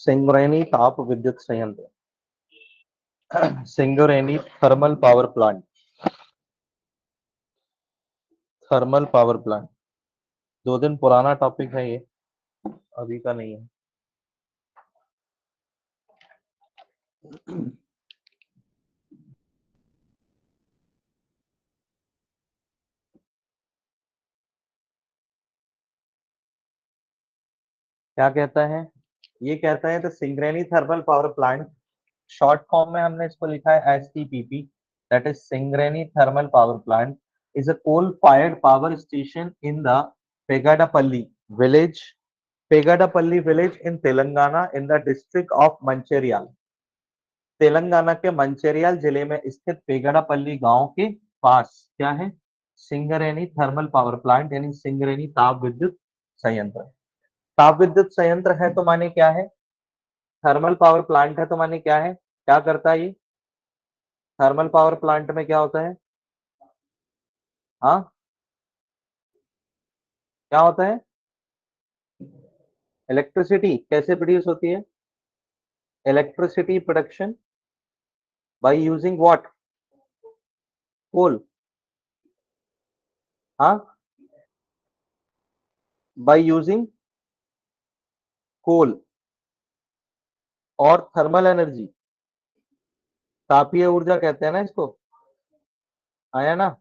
सिंगरेनी ताप विद्युत संयंत्र, Singareni thermal power plant, thermal power plant 2 दिन पुराना टॉपिक है ये, अभी का नहीं है। क्या कहता है, ये कहता है the Singareni thermal power plant, short form में हमने इसको लिखा है STPP, that is Singareni thermal power plant, is a coal fired power station in the Pegadapalli village, Pegadapalli village in Telangana in the district of Mancherial. Telangana के मंचेरियाल जिले में स्थित पेगड़ापल्ली गांव के पास क्या है, सिंगरेनी थर्मल पावर प्लांट यानी सिंगरेनी ताप विद्युत संयंत्र। ताप विद्युत संयंत्र है तो माने क्या है, थर्मल पावर प्लांट है तो माने क्या है, क्या करता है ये, थर्मल पावर प्लांट में क्या होता है, हाँ क्या होता है, इलेक्ट्रिसिटी कैसे प्रोड्यूस होती है, electricity production by using what, coal, हाँ बाय यूजिंग कोल, और थर्मल एनर्जी, तापीय ऊर्जा कहते हैं ना इसको, आया ना।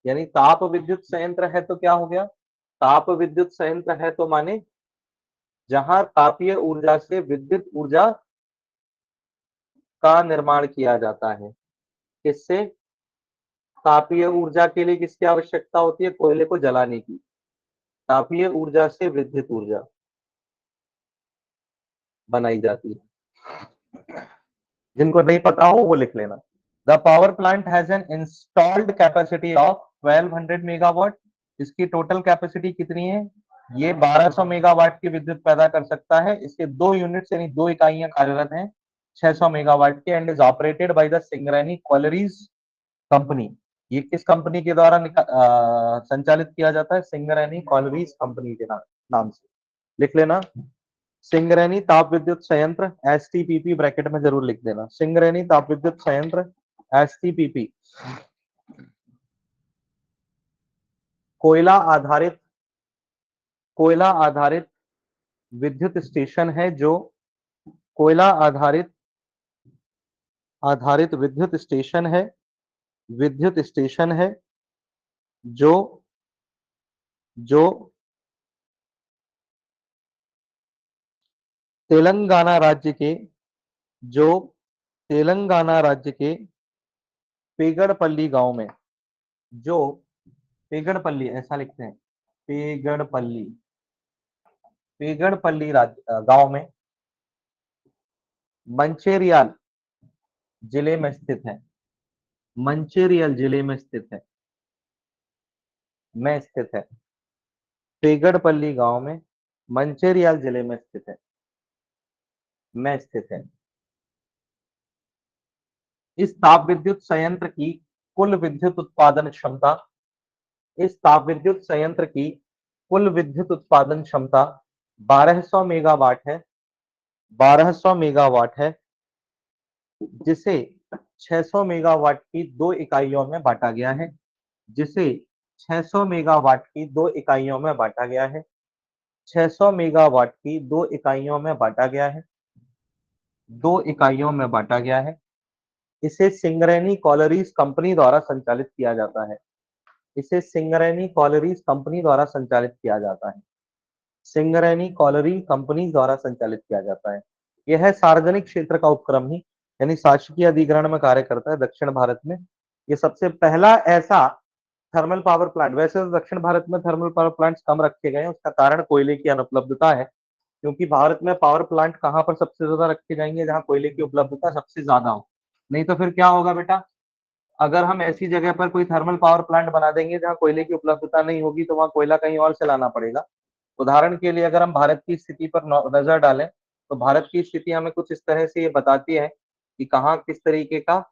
यानी ताप विद्युत संयंत्र है तो क्या हो गया, ताप विद्युत संयंत्र है तो माने जहां तापीय ऊर्जा से विद्युत ऊर्जा का निर्माण किया जाता है। किससे, तापीय ऊर्जा के लिए किसकी आवश्यकता होती है, कोयले को जलाने की, तापीय ऊर्जा से विद्युत ऊर्जा बनाई जाती है। जिनको नहीं पता हो वो लिख लेना। The power plant has an installed capacity of 1200 megawatt, इसकी टोटल कैपेसिटी कितनी है, ये 1200 मेगावाट की विद्युत पैदा कर सकता है। इसके 2 यूनिट्स यानी 2 इकाइयां कार्यरत हैं 600 मेगावाट के, and is operated by the Singareni Coleridge company. ये किस कंपनी के द्वारा संचालित किया जाता है, सिंगरेनी कॉलरीज कंपनी के नाम से लिख लेना। सिंगरेनी ताप विद्युत संयंत्र एसटीपीपी ब्रैकेट में जरूर लिख देना, सिंगरेनी ताप विद्युत संयंत्र एसटीपीपी कोयला आधारित, कोयला आधारित विद्युत स्टेशन है जो, कोयला आधारित आधारित विद्युत स्टेशन है, विद्युत स्टेशन है जो जो तेलंगाना राज्य के, जो तेलंगाना राज्य के पेगड़पल्ली गांव में, जो पेगड़पल्ली ऐसा लिखते हैं, पेगड़पल्ली, पेगड़पल्ली गांव में मंचेरियल जिले में स्थित है, मंचेरियल जिले में स्थित है, में स्थित है, पेगड़पल्ली गांव में मंचेरियल जिले में स्थित है, में स्थित है। इस ताप विद्युत संयंत्र की कुल विद्युत उत्पादन क्षमता, इस ताप विद्युत संयंत्र की कुल विद्युत उत्पादन क्षमता 1200 मेगावाट है, 1200 मेगावाट है, जिसे 600 मेगावाट की 2 इकाइयों में बांटा गया है, जिसे 600 मेगावाट की 2 इकाइयों में बांटा गया है, 600 मेगावाट की 2 इकाइयों में बांटा गया है, 2 इकाइयों में बांटा गया है। इसे सिंगरेनी कॉलरीज कंपनी द्वारा संचालित किया जाता है, इसे सिंगरेनी कॉलरीज कंपनी द्वारा संचालित किया जाता है, सिंगरेनी कॉलरी कंपनी द्वारा संचालित किया जाता है। यह है सार्वजनिक क्षेत्र का उपक्रम ही, यानी शासकीय अधिग्रहण में कार्य करता है दक्षिण भारत में। ये सबसे पहला ऐसा थर्मल पावर प्लांट, वैसे तो दक्षिण भारत में थर्मल पावर प्लांट्स कम रखे गए हैं, उसका कारण कोयले की अनुपलब्धता है, क्योंकि भारत में पावर प्लांट कहाँ पर सबसे ज्यादा रखे जाएंगे, जहां कोयले की उपलब्धता सबसे ज्यादा हो। नहीं तो फिर क्या होगा बेटा, अगर हम ऐसी जगह पर कोई थर्मल पावर प्लांट बना देंगे जहां कोयले की उपलब्धता नहीं होगी, तो वहां कोयला कहीं और से लाना पड़ेगा। उदाहरण के लिए अगर हम भारत की स्थिति पर नजर डालें, तो भारत की स्थिति हमें कुछ इस तरह से ये बताती है कि कहाँ किस तरीके का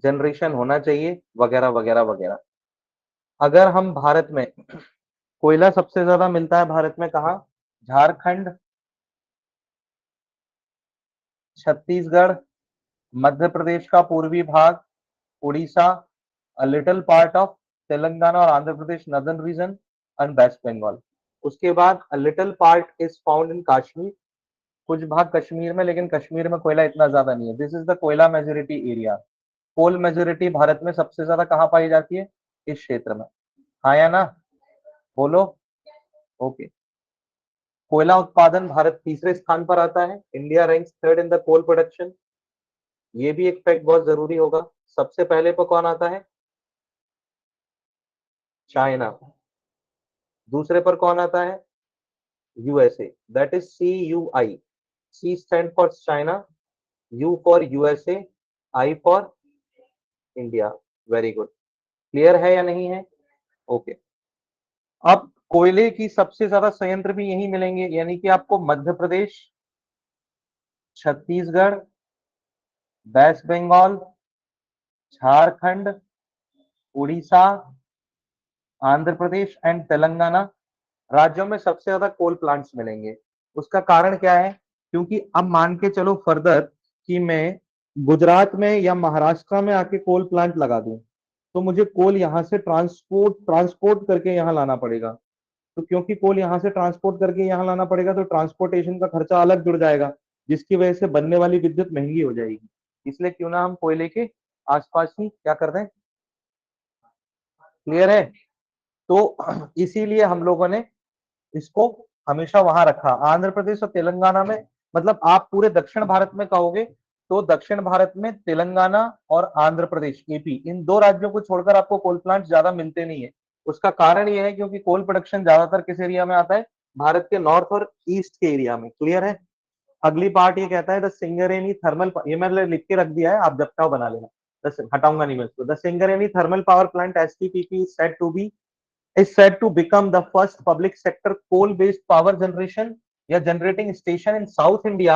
जनरेशन होना चाहिए, वगैरह वगैरह वगैरह। अगर हम भारत में, कोयला सबसे ज्यादा मिलता है भारत में कहाँ, झारखंड, छत्तीसगढ़, मध्य प्रदेश का पूर्वी भाग, Orissa, a little part of Telangana और Andhra Pradesh northern region and West Bengal. उसके बाद a little part is found in Kashmir, कुछ भाग कश्मीर में, लेकिन कश्मीर में कोयला इतना ज्यादा नहीं है। दिस इज द कोयला मेजोरिटी एरिया। कोल मेजोरिटी भारत में सबसे ज्यादा कहां पाई जाती है? इस क्षेत्र में। हाँ या ना? बोलो। ओके। कोयला उत्पादन भारत तीसरे स्थान पर आता है। India ranks third in the coal production. ये भी एक फैक्ट बहुत जरूरी होगा। सबसे पहले पर कौन आता है? चाइना। दूसरे पर कौन आता है? USA. That is CUI। C stand for China, U for USA, I for India. Very good. Clear है या नहीं है? ओके। अब कोयले की सबसे ज्यादा संयंत्र भी यही मिलेंगे, यानी कि आपको मध्य प्रदेश, छत्तीसगढ़, वेस्ट बंगाल, झारखंड, उड़ीसा, आंध्र प्रदेश एंड तेलंगाना राज्यों में सबसे ज्यादा कोल प्लांट्स मिलेंगे। उसका कारण क्या है? क्योंकि अब मान के चलो फर्दर कि मैं गुजरात में या महाराष्ट्र में आके कोल प्लांट लगा दूं, तो मुझे कोल यहां से ट्रांसपोर्ट करके यहां लाना पड़ेगा। तो क्योंकि कोल यहां से ट्रांसपोर्ट करके यहां लाना पड़ेगा, तो ट्रांसपोर्टेशन का खर्चा अलग जुड़ जाएगा, जिसकी वजह से बनने वाली विद्युत महंगी हो जाएगी। इसलिए क्यों ना हम कोयले के आसपास ही क्या कर दें। क्लियर है? तो इसीलिए हम लोगों ने इसको हमेशा वहां रखा। आंध्र प्रदेश और तेलंगाना में, मतलब आप पूरे दक्षिण भारत में कहोगे तो दक्षिण भारत में तेलंगाना और आंध्र प्रदेश AP, इन दो राज्यों को छोड़कर आपको कोल प्लांट ज्यादा मिलते नहीं है। उसका कारण यह है क्योंकि कोल प्रोडक्शन ज्यादातर किस एरिया में आता है? भारत के नॉर्थ और ईस्ट के एरिया में। क्लियर है? अगली पार्ट ये कहता है द सिंगरेनी थर्मल, ये मैंने लिख के रख दिया है, आप जब चाहो बना लेना, हटाऊंगा नहीं मैं इसको। The Singareni thermal power plant STPP is said to become the first public sector coal based power generation या generating station in South India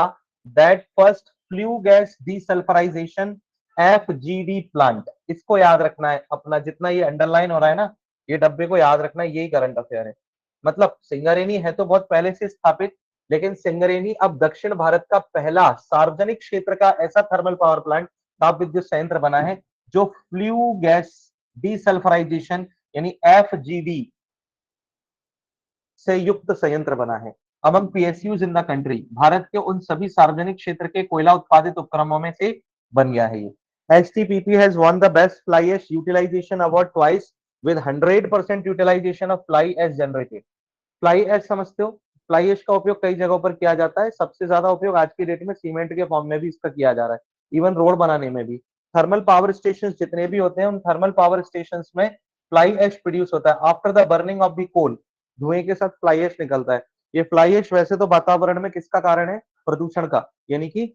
that first flue gas desulfurization FGD plant। इसको याद रखना है, अपना जितना ये अंडरलाइन हो रहा है ना, ये डब्बे को याद रखना है, यही करंट अफेयर है। मतलब सिंगरेनी है तो बहुत पहले से स्थापित, लेकिन सिंगरेनी अब दक्षिण भारत का पहला सार्वजनिक क्षेत्र का ऐसा थर्मल पावर प्लांट, ताप विद्युत संयंत्र बना है जो फ्लू गैस डीसल्फराइजेशन यानी FGD से युक्त संयंत्र बना है। Among PSUs in the country, Bharat के उन सभी सार्वजनिक क्षेत्र के कोयला उत्पादित उपक्रमों में से बन गया है ये। STPP has won the best fly ash utilization award twice with 100% utilization of fly ash generated। Fly ash समझते हो? फ्लाई ऐश का उपयोग कई जगहों पर किया जाता है। सबसे ज्यादा उपयोग आज की डेट में सीमेंट के फॉर्म में भी इसका किया जा रहा है, इवन रोड बनाने में भी। थर्मल पावर स्टेशन जितने भी होते हैं, उन थर्मल पावर स्टेशन में फ्लाई ऐश प्रोड्यूस होता है after the burning of the coal. धुएं के साथ फ्लाई ऐश निकलता है। ये फ्लाई ऐश वैसे तो वातावरण में किसका कारण है? प्रदूषण का, यानी कि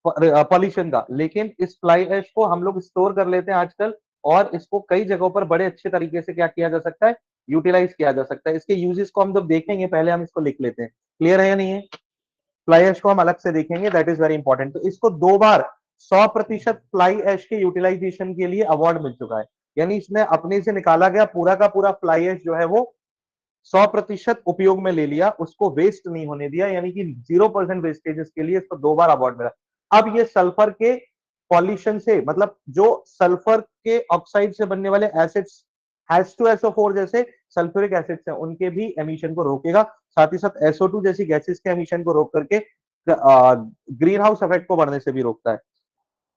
पॉल्यूशन का। लेकिन इस फ्लाई ऐश को हम लोग स्टोर कर लेते हैं आजकल, और इसको कई जगहों पर बड़े अच्छे तरीके से क्या किया जा सकता है? यूटिलाइज किया जा सकता है। इसके यूजेस को हम जब देखेंगे, पहले हम इसको लिख लेते हैं। क्लियर है या नहीं है? फ्लाई ऐश को हम अलग से देखेंगे, दैट इज वेरी इंपॉर्टेंट। तो इसको 2 बार 100% फ्लाई ऐश के यूटिलाइजेशन के लिए अवार्ड मिल चुका है। यानी इसने अपने से निकाला गया पूरा का पूरा फ्लाई ऐश जो है वो 100% उपयोग में ले लिया, उसको वेस्ट नहीं होने दिया, यानी कि 0% वेस्टेजेस के लिए इसको 2 बार अवार्ड मिला। अब ये सल्फर के पॉल्यूशन से, मतलब जो सल्फर के ऑक्साइड से बनने वाले एसिड्स H2SO4 जैसे सल्फ्यूरिक एसिड्स हैं, उनके भी एमिशन को रोकेगा। साथ ही साथ SO2 जैसी गैसेस के एमिशन को रोक करके ग्रीन हाउस इफेक्ट को बढ़ने से भी रोकता है।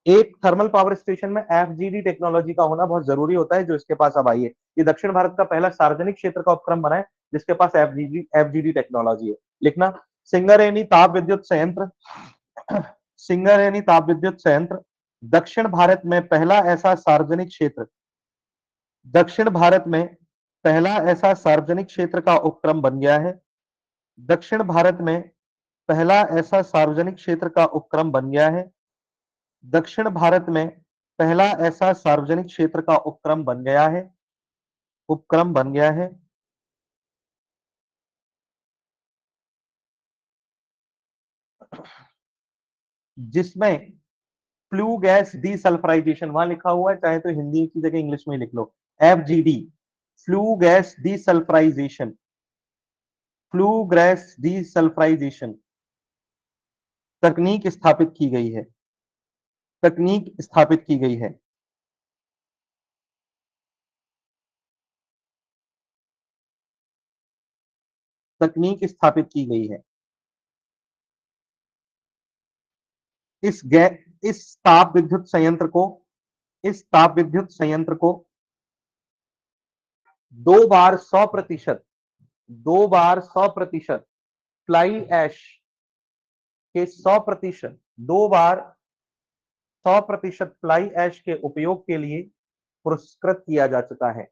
एक थर्मल पावर स्टेशन में FGD टेक्नोलॉजी का होना बहुत जरूरी होता है, जो इसके पास अब आई है। ये दक्षिण भारत का पहला सार्वजनिक क्षेत्र का उपक्रम बना है जिसके पास FGD टेक्नोलॉजी है। लिखना, सिंगरेनी ताप विद्युत संयंत्र, सिंगरेनी ताप विद्युत संयंत्र दक्षिण भारत में पहला ऐसा सार्वजनिक क्षेत्र, दक्षिण भारत में पहला ऐसा सार्वजनिक क्षेत्र का उपक्रम बन गया है। दक्षिण भारत में पहला ऐसा सार्वजनिक क्षेत्र का उपक्रम बन गया है। दक्षिण भारत में पहला ऐसा सार्वजनिक क्षेत्र का उपक्रम बन गया है, उपक्रम बन गया है। जिसमें फ्लू गैस डीसल्फराइजेशन वहां लिखा हुआ है, चाहे तो हिंदी की जगह इंग्लिश में लिख लो, FGD, flu gas desulphurisation, flue gas desulphurisation. तकनीक स्थापित की गई है, तकनीक स्थापित की गई है। तकनीक स्थापित की गई है। इस ताप विद्युत संयंत्र को, इस ताप विद्युत संयंत्र को 2 बार 100%, 2 बार 100% फ्लाई ऐश के 100%, 2 बार 100% फ्लाई ऐश के उपयोग के लिए पुरस्कृत किया जा चुका है।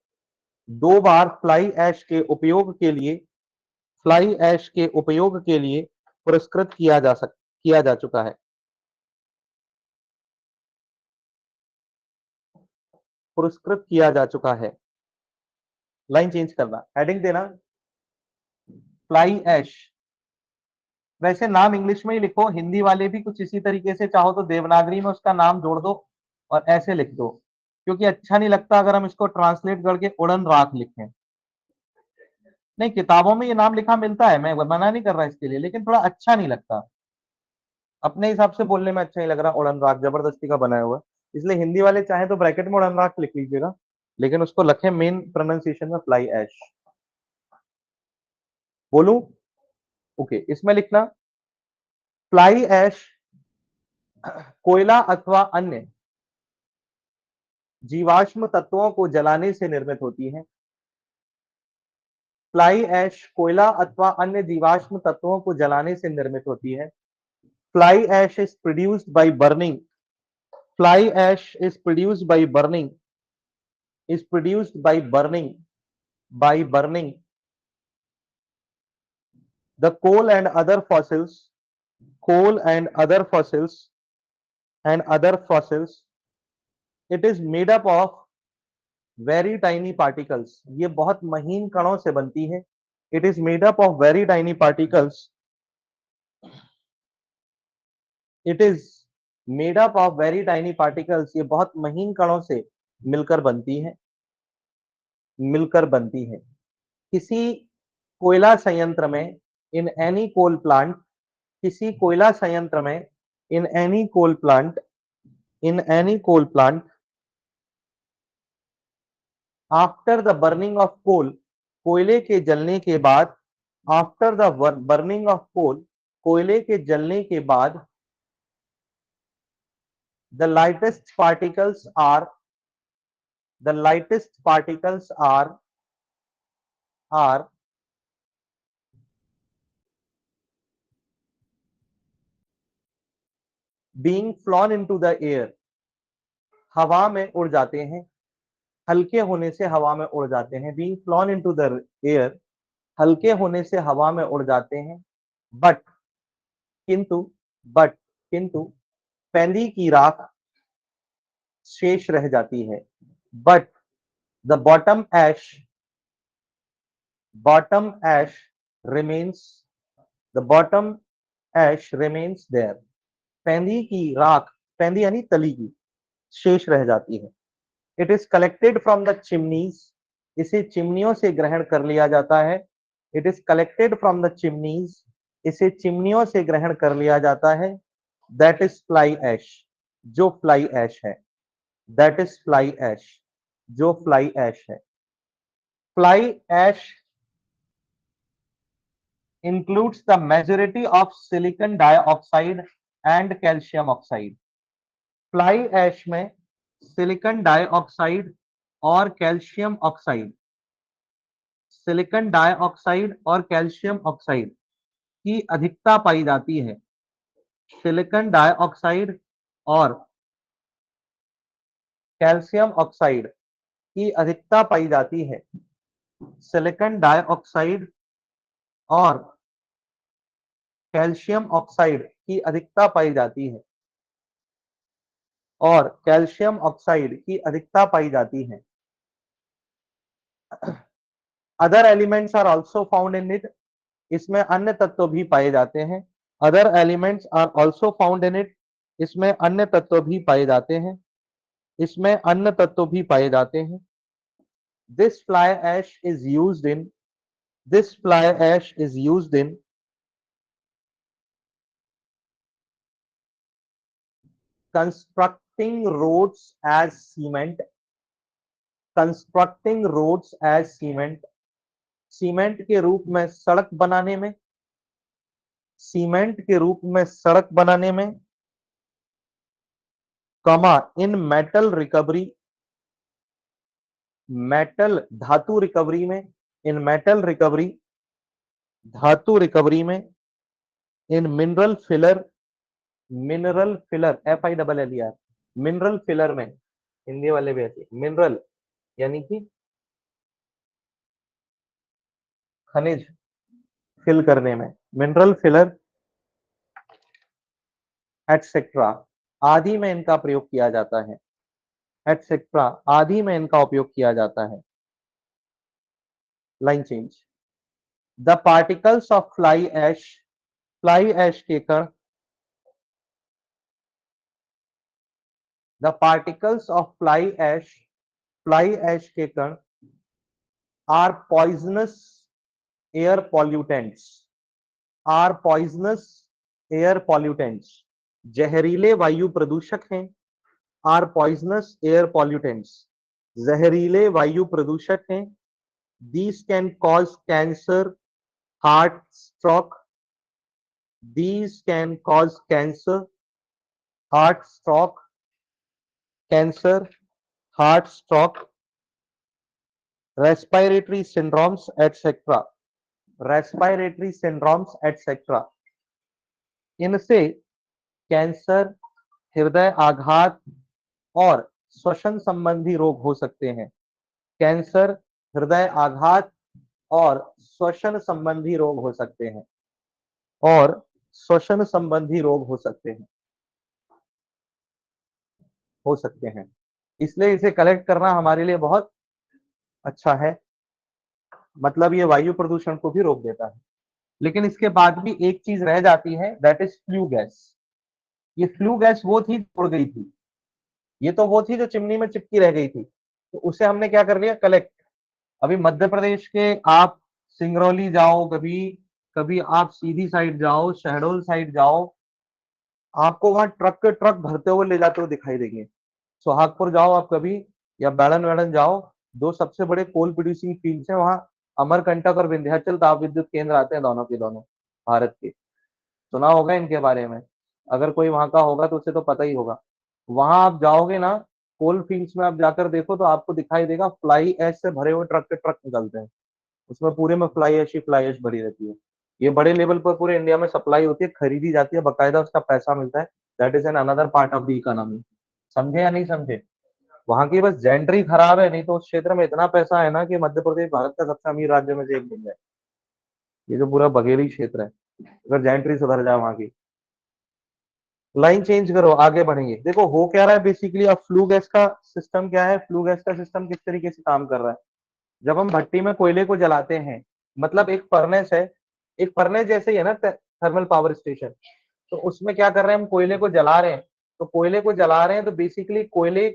2 बार फ्लाई ऐश के उपयोग के लिए, फ्लाई ऐश के उपयोग के लिए पुरस्कृत किया जा चुका है। पुरस्कृत किया जा चुका है। लाइन चेंज करना, हेडिंग देना फ्लाई ऐश। वैसे नाम इंग्लिश में ही लिखो, हिंदी वाले भी कुछ इसी तरीके से, चाहो तो देवनागरी में उसका नाम जोड़ दो और ऐसे लिख दो, क्योंकि अच्छा नहीं लगता अगर हम इसको ट्रांसलेट करके उड़न राख लिखें। नहीं, किताबों में ये नाम लिखा मिलता है, मैं मना नहीं कर रहा इसके लिए, लेकिन थोड़ा अच्छा नहीं लगता, अपने हिसाब से बोलने में अच्छा नहीं लग रहा। उड़न राख जबरदस्ती का बनाया हुआ, इसलिए हिंदी वाले चाहे तो ब्रैकेट में उड़न राख लिख लीजिएगा, लेकिन उसको लखे मेन प्रोनाउंसिएशन में फ्लाई ऐश। बोलूं? ओके, इसमें लिखना फ्लाई ऐश कोयला अथवा अन्य जीवाश्म तत्वों को जलाने से निर्मित होती है। फ्लाई ऐश कोयला अथवा अन्य जीवाश्म तत्वों को जलाने से निर्मित होती है। Fly ash is produced by burning, fly ash is produced by burning, is produced by burning the coal and other fossils, coal and other fossils and other fossils. It is made up of very tiny particles. ये बहुत महीन कणों से बनती है। It is made up of very tiny particles. It is made up of very tiny particles. ये बहुत महीन कणों से मिलकर बनती है, मिलकर बनती है। किसी कोयला संयंत्र में, इन एनी कोल प्लांट, किसी कोयला संयंत्र में, in any coal plant, in any coal plant, after the burning of coal, कोयले के जलने के बाद, after the burning of coal, कोयले के जलने के बाद, the lightest particles are, the lightest particles are being flown into the air, हवा में उड़ जाते हैं, हल्के होने से हवा में उड़ जाते हैं। Being flown into the air, हल्के होने से हवा में उड़ जाते हैं। बट, किंतु, बट, किंतु पैंदी की राख शेष रह जाती है। But the bottom ash remains, the bottom ash remains there. पैंदी की राख, पैंदी यानी तली की, शेष रह जाती है। It is collected from the chimneys, इसे चिमनियों से ग्रहण कर लिया जाता है। It is collected from the chimneys, इसे चिमनियों से ग्रहण कर लिया जाता है। दैट इज फ्लाई ऐश, जो फ्लाई ऐश है। दैट इज फ्लाई ऐश, जो फ्लाई ऐश है। Fly ash includes the majority of silicon dioxide and calcium oxide. Fly ash में सिलिकॉन डाइऑक्साइड और कैल्शियम ऑक्साइड, सिलिकॉन डाइऑक्साइड और calcium oxide की अधिकता पाई जाती है। सिलिकॉन डाइऑक्साइड और कैल्शियम ऑक्साइड की अधिकता पाई जाती है। सिलिकॉन डाइऑक्साइड और कैल्शियम ऑक्साइड की अधिकता पाई जाती है, और कैल्शियम ऑक्साइड की अधिकता पाई जाती है। Other elements are also found in it, इसमें अन्य तत्व भी पाए जाते हैं। Other elements are also found in it, इसमें अन्य तत्व भी पाए जाते हैं, इसमें अन्य तत्व भी पाए जाते हैं। This fly ash is used in, this fly ash is used in constructing roads as cement, constructing roads as cement, cement के रूप में सड़क बनाने में, सीमेंट के रूप में सड़क बनाने में, कमा इन मेटल रिकवरी, मेटल धातु रिकवरी में, इन मेटल रिकवरी धातु रिकवरी में, इन mineral filler, mineral filler FILLER, mineral filler में, हिंदी वाले भी ऐसे, मिनरल यानी कि खनिज फिल करने में, मिनरल फिलर एटसेट्रा आदि में इनका प्रयोग किया जाता है, एटसेट्रा आदि में इनका उपयोग किया जाता है। Line change. The particles of fly ash के कण, the particles of fly ash के कण are poisonous air pollutants, are poisonous air pollutants, जहरीले वायु प्रदूषक हैं, आर पॉइजनस एयर पॉल्यूटेंट्स, जहरीले वायु प्रदूषक हैं। These can cause cancer, heart stroke, these can cause cancer, heart stroke, cancer, heart stroke, respiratory syndromes etc, respiratory syndromes etc। इनसे cancer, हृदय आघात और श्वसन संबंधी रोग हो सकते हैं, कैंसर, हृदय आघात और श्वसन संबंधी रोग हो सकते हैं, और श्वसन संबंधी रोग हो सकते हैं, हो सकते हैं। इसलिए इसे कलेक्ट करना हमारे लिए बहुत अच्छा है, मतलब ये वायु प्रदूषण को भी रोक देता है। लेकिन इसके बाद भी एक चीज रह जाती है, दैट इज फ्लू गैस। ये फ्लू गैस वो थी उड़ गई थी, ये तो वो थी जो चिमनी में चिपकी रह गई थी, तो उसे हमने क्या कर लिया, कलेक्ट। अभी मध्य प्रदेश के आप सिंगरौली जाओ, कभी कभी आप सीधी साइड जाओ, शहडोल साइड जाओ, आपको वहां ट्रक के ट्रक भरते हुए ले जाते हुए दिखाई देंगे। सोहागपुर जाओ आप कभी, या बैलन वैलन जाओ, दो सबसे बड़े कोल प्रोड्यूसिंग फील्ड्स हैं वहां, अमरकंटक और विंध्याचल ताप विद्युत केंद्र आते हैं, दोनों के दोनों भारत के। सुना होगा इनके बारे में, अगर कोई वहां का होगा तो उसे तो पता ही होगा। वहां आप जाओगे ना, कोल फील्ड्स में आप जाकर देखो तो आपको दिखाई देगा फ्लाई ऐश से भरे हुए ट्रक के ट्रक निकलते हैं, उसमें पूरे में फ्लाई ऐश ही फ्लाई ऐश भरी रहती है। ये बड़े लेवल पर पूरे इंडिया में सप्लाई होती है, खरीदी जाती है, बकायदा उसका पैसा मिलता है। That is an another part of the economy. समझे या नहीं समझे? वहां की बस जेंट्री खराब है, नहीं तो उस क्षेत्र में इतना पैसा है ना कि मध्य प्रदेश भारत का सबसे अमीर राज्य में से एक बन जाए। ये जो पूरा बघेली क्षेत्र है, अगर जेंट्री सुधर जाए वहां की। लाइन चेंज करो, आगे बढ़ेंगे। देखो हो क्या रहा है बेसिकली, अब फ्लू गैस का सिस्टम क्या है, फ्लू गैस का सिस्टम किस तरीके से काम कर रहा है। जब हम भट्टी में कोयले को जलाते हैं, मतलब एक फर्नेस है, एक फर्नेस जैसे ही है ना थर्मल पावर स्टेशन, तो उसमें क्या कर रहे हैं, हम कोयले को जला रहे हैं। तो कोयले को जला रहे हैं तो बेसिकली कोयले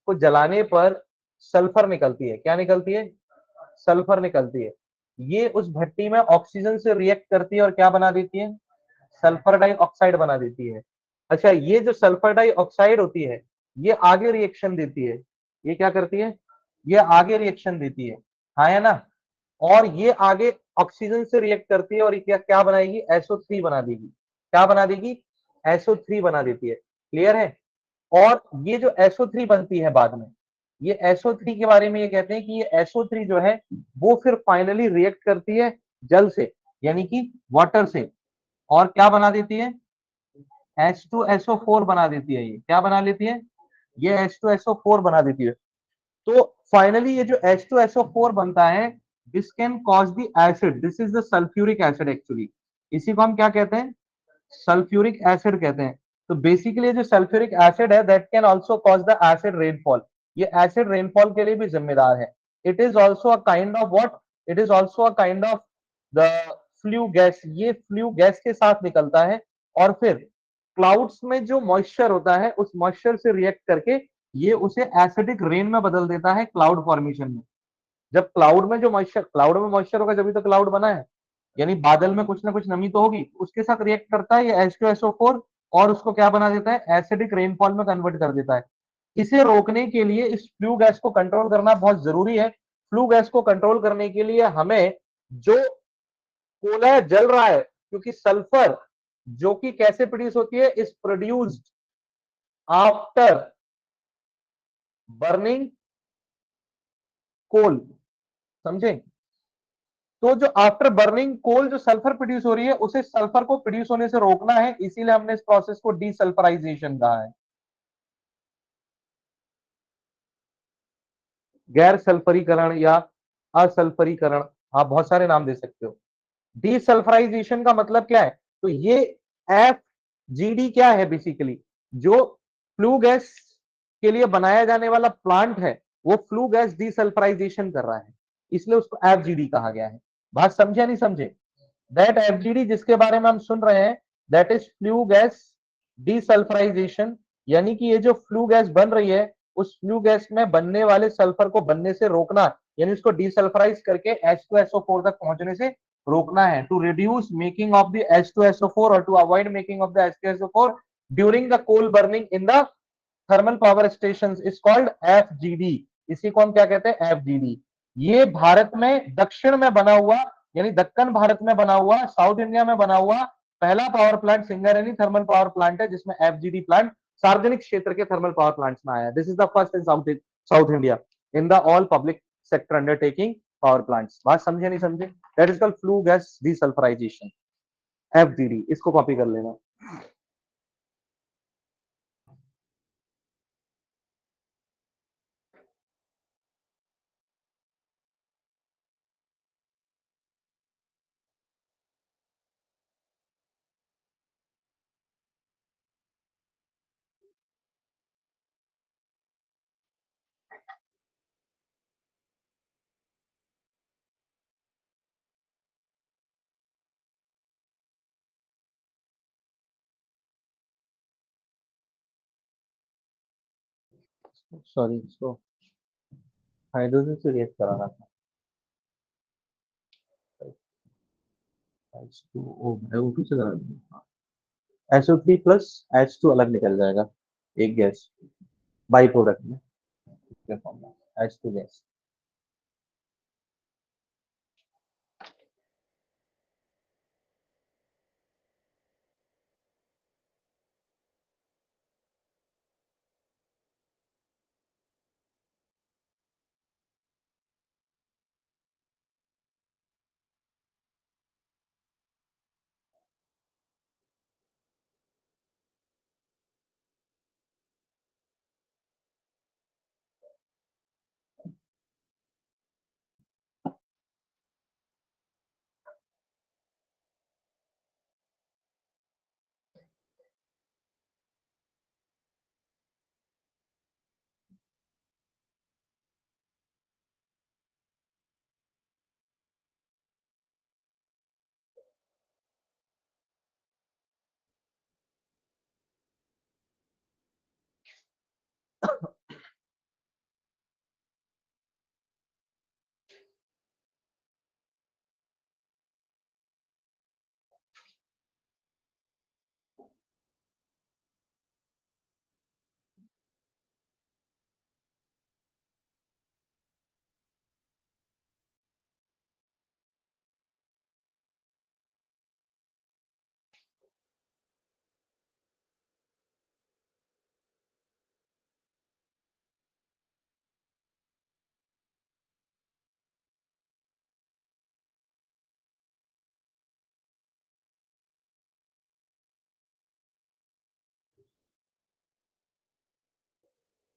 को जलाने पर सल्फर निकलती है। क्या निकलती है? सल्फर निकलती है। ये उस भट्टी में ऑक्सीजन से रिएक्ट करती है और क्या बना देती है? सल्फर डाइऑक्साइड बना देती है। अच्छा, ये जो सल्फर डाइऑक्साइड होती है, ये आगे रिएक्शन देती है। ये क्या करती है? ये आगे रिएक्शन देती है, हाँ या ना? और ये आगे ऑक्सीजन से रिएक्ट करती है और ये क्या क्या बनाएगी? SO3 बना देगी। क्या बना देगी? SO3 बना देती है। क्लियर है? और ये जो SO3 बनती है बाद में, ये SO3 के बारे में ये कहते हैं कि ये SO3 जो है वो फिर फाइनली रिएक्ट करती है जल से, यानी कि वाटर से, और क्या बना देती है? H2SO4 बना देती है। ये क्या बना लेती है? ये H2SO4 बना देती है। तो फाइनली ये जो H2SO4 बनता है, this can cause the acid, this is the sulphuric acid actually. इसी को हम क्या कहते हैं? सल्फ्यूरिक एसिड कहते हैं। तो बेसिकली जो सल्फ्यूरिक एसिड है, that can also cause the acid rainfall. ये एसिड रेनफॉल के लिए भी जिम्मेदार है। It is also a kind of what? It is also a kind of the flue gas. ये फ्लू गैस के साथ निकलता है और फिर क्लाउड्स में जो मॉइस्चर होता है, उस मॉइस्चर से रिएक्ट करके ये उसे एसिडिक रेन में बदल देता है क्लाउड फॉर्मेशन में। जब क्लाउड में जो मॉइस्चर, क्लाउड में मॉइस्चर होगा जब तो क्लाउड बना है, यानी बादल में कुछ ना कुछ नमी तो होगी, उसके साथ रिएक्ट करता है ये H2SO4 और उसको क्या बना देता है, एसिडिक रेनफॉल में कन्वर्ट कर देता है। इसे रोकने के लिए इस फ्लू गैस को कंट्रोल करना बहुत जरूरी है। फ्लू गैस को कंट्रोल करने के लिए हमें जो कोयला जल रहा है, क्योंकि सल्फर जो कि कैसे प्रोड्यूस होती है, is produced after burning coal, समझे। तो जो आफ्टर बर्निंग कोल जो सल्फर प्रोड्यूस हो रही है, उसे सल्फर को प्रोड्यूस होने से रोकना है, इसीलिए हमने इस प्रोसेस को डीसल्फराइजेशन कहा है। गैर सल्फरीकरण या असल्फरीकरण, आप बहुत सारे नाम दे सकते हो। डीसल्फराइजेशन का मतलब क्या है, तो ये एफ जीडी क्या है, बेसिकली जो फ्लू गैस के लिए बनाया जाने वाला प्लांट है, वो फ्लू गैस डीसल्फराइजेशन कर रहा है, इसलिए उसको एफजीडी कहा गया है। बात समझे नहीं समझे। दैट एफजीडी जिसके बारे में हम सुन रहे हैं, that is flu gas desulphurisation, यानी कि ये जो फ्लू गैस बन रही है, उस फ्लू गैस में बनने वाले सल्फर को बनने से रोकना, यानी उसको डीसल्फराइज करके H2SO4 तक पहुंचने से रोकना है, to reduce making of the H2SO4 और to avoid making of the H2SO4 during the coal burning in the thermal power station is called FGD. इसी को हम क्या कहते हैं, एफजीडी। ये भारत में दक्षिण में बना हुआ, यानी दक्कन भारत में बना हुआ, साउथ इंडिया में बना हुआ पहला power plant Singareni thermal power plant है, जिसमें एफजीडी प्लांट सार्वजनिक क्षेत्र के थर्मल पावर प्लांट्स में आया। This is the first in south India in the all public sector undertaking power plants. बात समझे नहीं समझे। That is called flu gas desulphurisation, FGD, इसको कॉपी कर लेना। सॉरी, इसको हाइड्रोजन से रिएक्ट कराना था। H2O O2 से करा, SO3 प्लस H2 अलग निकल जाएगा, एक गैस बाई प्रोडक्ट में, H2 गैस।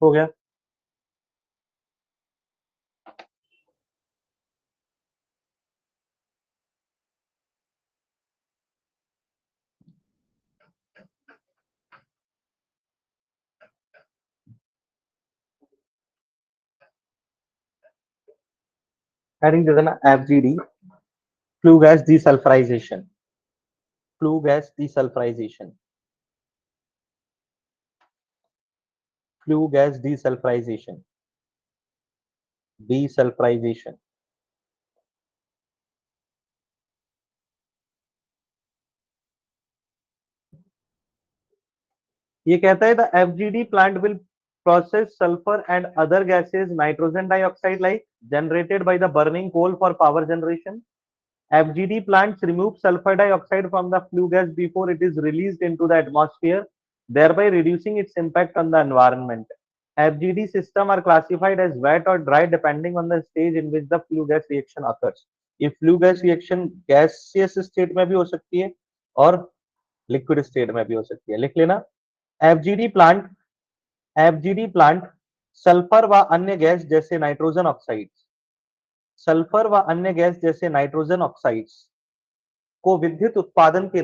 हो गया। हेडिंग दे देना FGD, flue gas desulphurisation, flue gas desulphurisation, flue gas desulphurisation, desulphurisation. ये कहता है the FGD plant will process sulphur and other gases nitrogen dioxide like generated by the burning coal for power generation. FGD plants remove sulfur dioxide from the flue gas before it is released into the atmosphere, thereby reducing its impact on the environment. FGD systems are classified as wet or dry depending on the stage in which the flue gas reaction occurs. ये flue gas reaction gaseous state में भी हो सकती है और liquid state में भी हो सकती है. लिख लेना. FGD plant सल्फर व अन्य गैस जैसे नाइट्रोजन ऑक्साइड सल्फर व अन्य गैस जैसे नाइट्रोजन ऑक्साइड्स को विद्युत उत्पादन के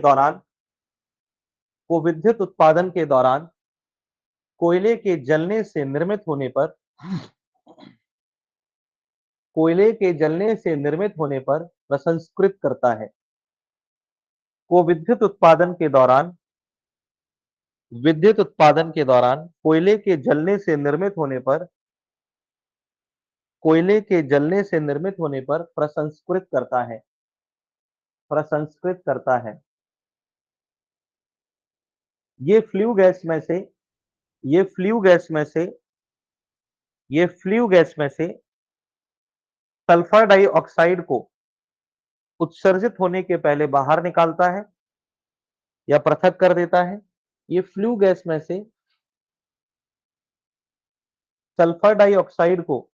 दौरान कोयले के जलने से निर्मित होने पर प्रसंस्कृत करता है. को विद्युत उत्पादन के दौरान कोयले के जलने से निर्मित होने पर प्रसंस्कृत करता है. ये फ्लू गैस में से सल्फर डाइऑक्साइड को उत्सर्जित होने के पहले बाहर निकालता है या पृथक कर देता है. ये फ्लू गैस में से सल्फर डाइऑक्साइड को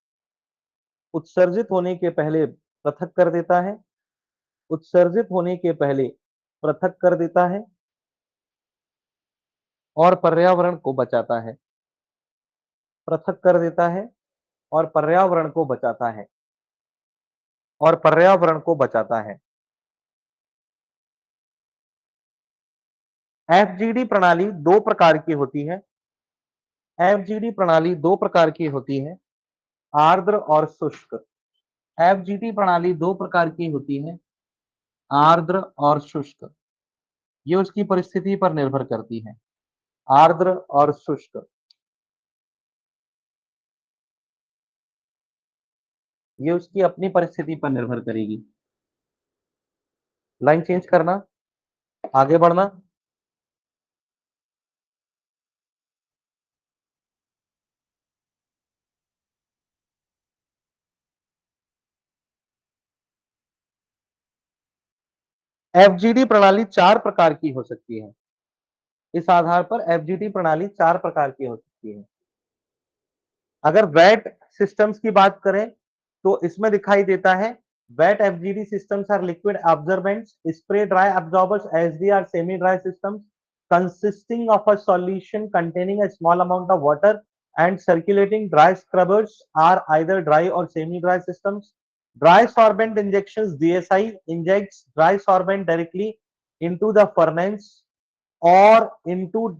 उत्सर्जित होने के पहले पृथक कर देता है और पर्यावरण को बचाता है. और पर्यावरण को बचाता है. एफजीडी प्रणाली दो प्रकार की होती है. आर्द्र और शुष्क. एफजीडी प्रणाली दो प्रकार की होती है, आर्द्र और शुष्क. ये उसकी परिस्थिति पर निर्भर करती है. आर्द्र और शुष्क ये उसकी अपनी परिस्थिति पर निर्भर करेगी. लाइन चेंज करना, आगे बढ़ना. एफजीडी प्रणाली चार प्रकार की हो सकती है. इस आधार पर एफजीडी प्रणाली चार प्रकार की हो सकती है. अगर वेट सिस्टम्स की बात करें तो इसमें दिखाई देता है wet FGD systems are liquid absorbents, spray dry absorbers, SD are semi dry systems consisting of a solution containing a small amount of water and circulating. Dry scrubbers are either dry or semi dry systems. Dry sorbent injections, DSI injects dry sorbent directly into the furnace or into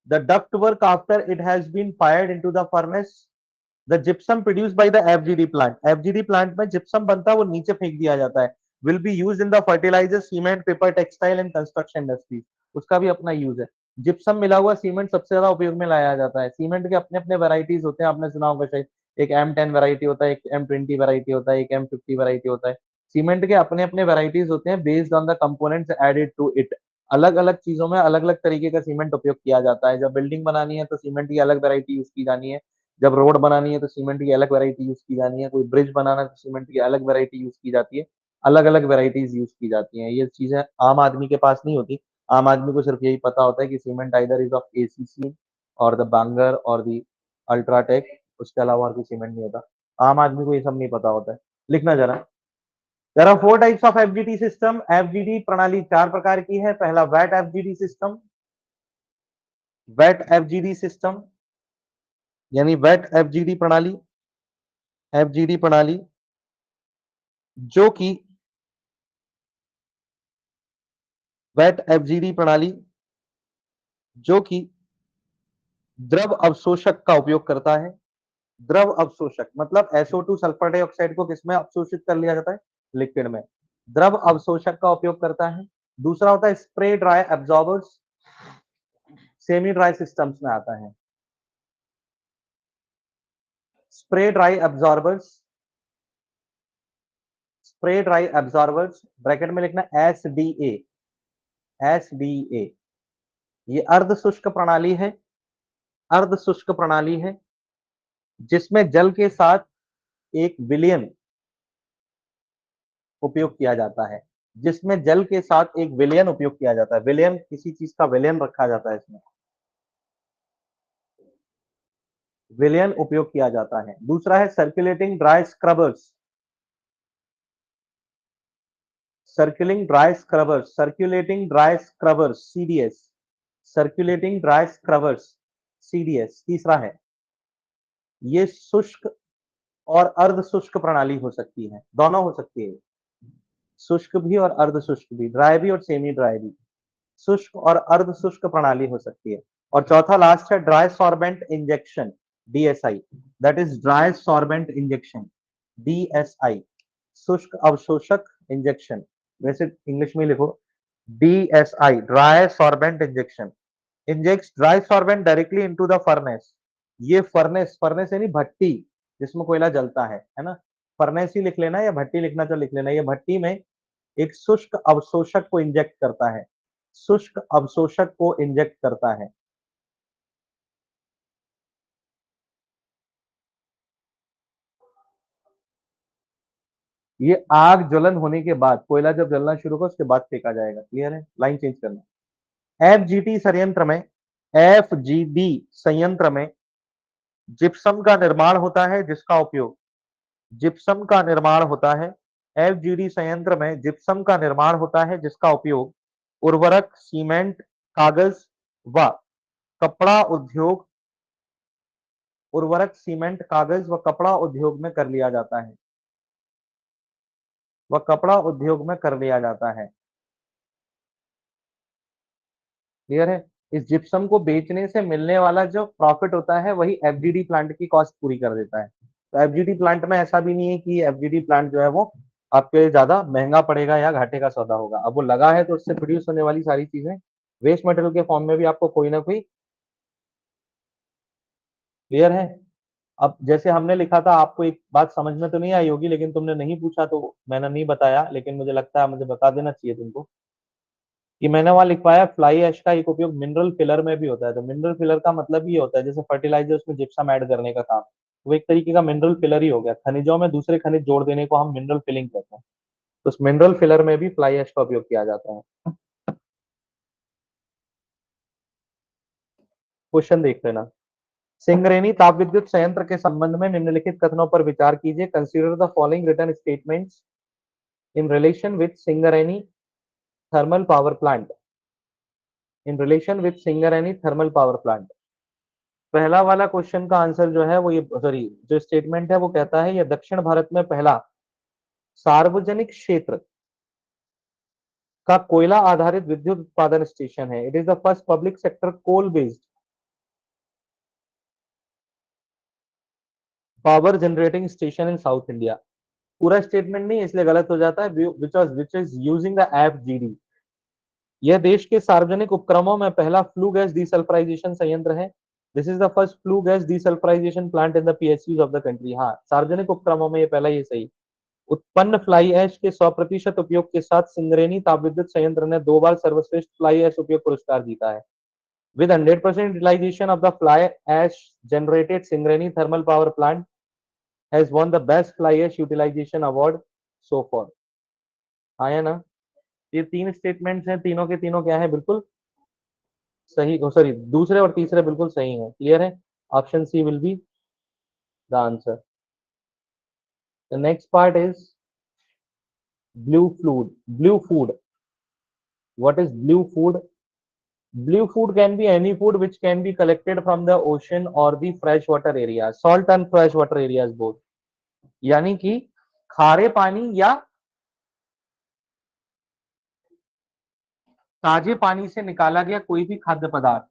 the ductwork after it has been fired into the furnace. The gypsum produced by the FGD plant. FGD plant में gypsum बनता है वो नीचे फेंक दिया जाता है. Will be used in the fertilizer, cement, paper, textile and construction industries. उसका भी अपना यूज है. जिप्सम मिला हुआ सीमेंट सबसे ज्यादा उपयोग में लाया जाता है. सीमेंट के अपने अपने वैरायटीज होते हैं, आपने सुना होगा शायद. एक M10 वैरायटी होता है, एक M20 वैरायटी होता है, एक M50 वैरायटी होता है. सीमेंट के अपने अपने वैरायटीज होते हैं based on the components added to it. अलग अलग चीजों में अलग अलग तरीके का सीमेंट उपयोग किया जाता है. जब बिल्डिंग बनानी है तो सीमेंट की अलग वैरायटी यूज की जानी है. जब रोड बनानी है तो सीमेंट की अलग वैरायटी यूज की जानी है. कोई ब्रिज बनाना है तो सीमेंट की अलग वैरायटी यूज की जाती है. अलग अलग वैरायटीज यूज की जाती हैं. ये चीजें आम आदमी के पास नहीं होती. आम आदमी को सिर्फ यही पता होता है कि cement either is of ACC और द बांगर और द अल्ट्राटेक. उसके अलावा और कोई सीमेंट नहीं होता. आम आदमी को ये सब नहीं पता होता है. लिखना जरा. There are four types of FGD system. FGD प्रणाली चार प्रकार की है. पहला wet FGD system. Wet FGD system यानी वेट एफजीडी प्रणाली जो कि वेट एफजीडी प्रणाली जो कि द्रव अवशोषक का उपयोग करता है. द्रव अवशोषक मतलब SO2 सल्फर डाइऑक्साइड को किसमें अवशोषित कर लिया जाता है? लिक्विड में. द्रव अवशोषक का उपयोग करता है. दूसरा होता है spray dry absorbers. Semi dry systems में आता है. स्प्रे ड्राई एब्जॉर्बर्स ब्रैकेट में लिखना SDA. ये अर्ध शुष्क प्रणाली है. अर्ध शुष्क प्रणाली है जिसमें जल के साथ एक विलयन उपयोग किया जाता है, जिसमें जल के साथ एक विलयन उपयोग किया जाता है। विलयन, किसी चीज का विलयन रखा जाता है, इसमें विलयन उपयोग किया जाता है। दूसरा है circulating dry scrubbers. Circulating dry scrubbers CDS. Circulating dry scrubbers CDS तीसरा है। ये शुष्क और अर्ध शुष्क प्रणाली हो सकती है, दोनों हो सकती है, शुष्क भी और अर्ध शुष्क भी, ड्राई भी और सेमी ड्राई भी, शुष्क और अर्ध शुष्क प्रणाली हो सकती है। और चौथा लास्ट है dry sorbent injection, DSi, that is dry sorbent injection, DSi, शुष्क अवशोषक इंजेक्शन, वैसे इंग्लिश में लिखो DSi, dry sorbent injection, injects dry sorbent directly into the furnace. ये फर्नेस, फर्नेस यानी भट्टी जिसमें कोयला जलता है ना, फर्नेस ही लिख लेना या भट्टी लिखना तो लिख लेना। ये भट्टी में एक शुष्क अवशोषक को इंजेक्ट करता है, शुष्क अवशोषक को इंजेक्ट करता है। ये आग ज्वलन होने के बाद, कोयला जब जलना शुरू होगा उसके बाद फेंका जाएगा। क्लियर है? लाइन चेंज करना। एफजीटी संयंत्र में, एफजीडी संयंत्र में जिप्सम का निर्माण होता है जिसका उपयोग, जिप्सम का निर्माण होता है, एफजीडी संयंत्र में जिप्सम का निर्माण होता है जिसका उपयोग उर्वरक, सीमेंट, कागज व कपड़ा उद्योग, उर्वरक, सीमेंट, कागज व कपड़ा उद्योग में कर लिया जाता है, व कपड़ा उद्योग में कर लिया जाता है। क्लियर है? इस जिप्सम को बेचने से मिलने वाला जो प्रॉफिट होता है वही एफजीडी प्लांट की कॉस्ट पूरी कर देता है। तो एफजीडी प्लांट में ऐसा भी नहीं है कि एफजीडी प्लांट जो है वो आपके ज्यादा महंगा पड़ेगा या घाटे का सौदा होगा। अब वो लगा है तो उससे प्रोड्यूस होने वाली सारी चीजें वेस्ट मटेरियल के फॉर्म में भी आपको कोई ना कोई, क्लियर है? अब जैसे हमने लिखा था, आपको एक बात समझ में तो नहीं आई होगी, लेकिन तुमने नहीं पूछा तो मैंने नहीं बताया, लेकिन मुझे लगता है मुझे बता देना चाहिए तुमको कि मैंने वहां लिखवाया फ्लाई ऐश का एक उपयोग मिनरल फिलर में भी होता है। तो मिनरल फिलर का मतलब ये होता है जैसे फर्टिलाइजर्स में जिप्सम ऐड करने का काम, वो एक तरीके का मिनरल फिलर ही हो गया। खनिजों में दूसरे खनिज जोड़ देने को हम मिनरल फिलिंग कहते हैं। तो उस मिनरल फिलर में भी फ्लाई ऐश का उपयोग किया जाता है। क्वेश्चन देख लेना। सिंगरेनी तापविद्युत संयंत्र के संबंध में निम्नलिखित कथनों पर विचार कीजिए। Consider the following written statements in relation with Singareni thermal power plant, in relation with Singareni thermal power plant. पहला वाला क्वेश्चन का आंसर जो है वो ये, सॉरी, जो स्टेटमेंट है वो कहता है ये दक्षिण भारत में पहला सार्वजनिक क्षेत्र का कोयला आधारित विद्युत उत्पादन स्टेशन है। It is the first public sector coal based power generating station in south India. पूरा स्टेटमेंट नहीं इसलिए गलत हो जाता है, which is using the FGD. यह देश के सार्वजनिक उपक्रमों में पहला फ्लू गैस डीसल्फराइजेशन संयंत्र है। This is the first flu gas desulphurisation plant in the PSUs of the country. हाँ, सार्वजनिक उपक्रमों में ये पहला, ये सही। उत्पन्न फ्लाई ऐश के 100% उपयोग के साथ सिंगरेनी तापविद्युत संयंत्र ने 2 बार सर्वश्रेष्ठ फ्लाई ऐश उपयोग पुरस्कार जीता है। With 100% utilisation of the fly ash generated, Singareni thermal power plant has won the best fly ash utilization award so far। आया ना? ये 3 स्टेटमेंट्स हैं, तीनों के तीनों क्या है, बिल्कुल सही, सॉरी, दूसरे और तीसरे बिल्कुल सही हैं। क्लियर है? Option C will be the answer. The next part is blue food। Blue food, what is blue food? Blue food can be any food which can be collected from the ocean or the freshwater areas, salt and freshwater areas both। यानी कि खारे पानी या ताजे पानी से निकाला गया कोई भी खाद्य पदार्थ,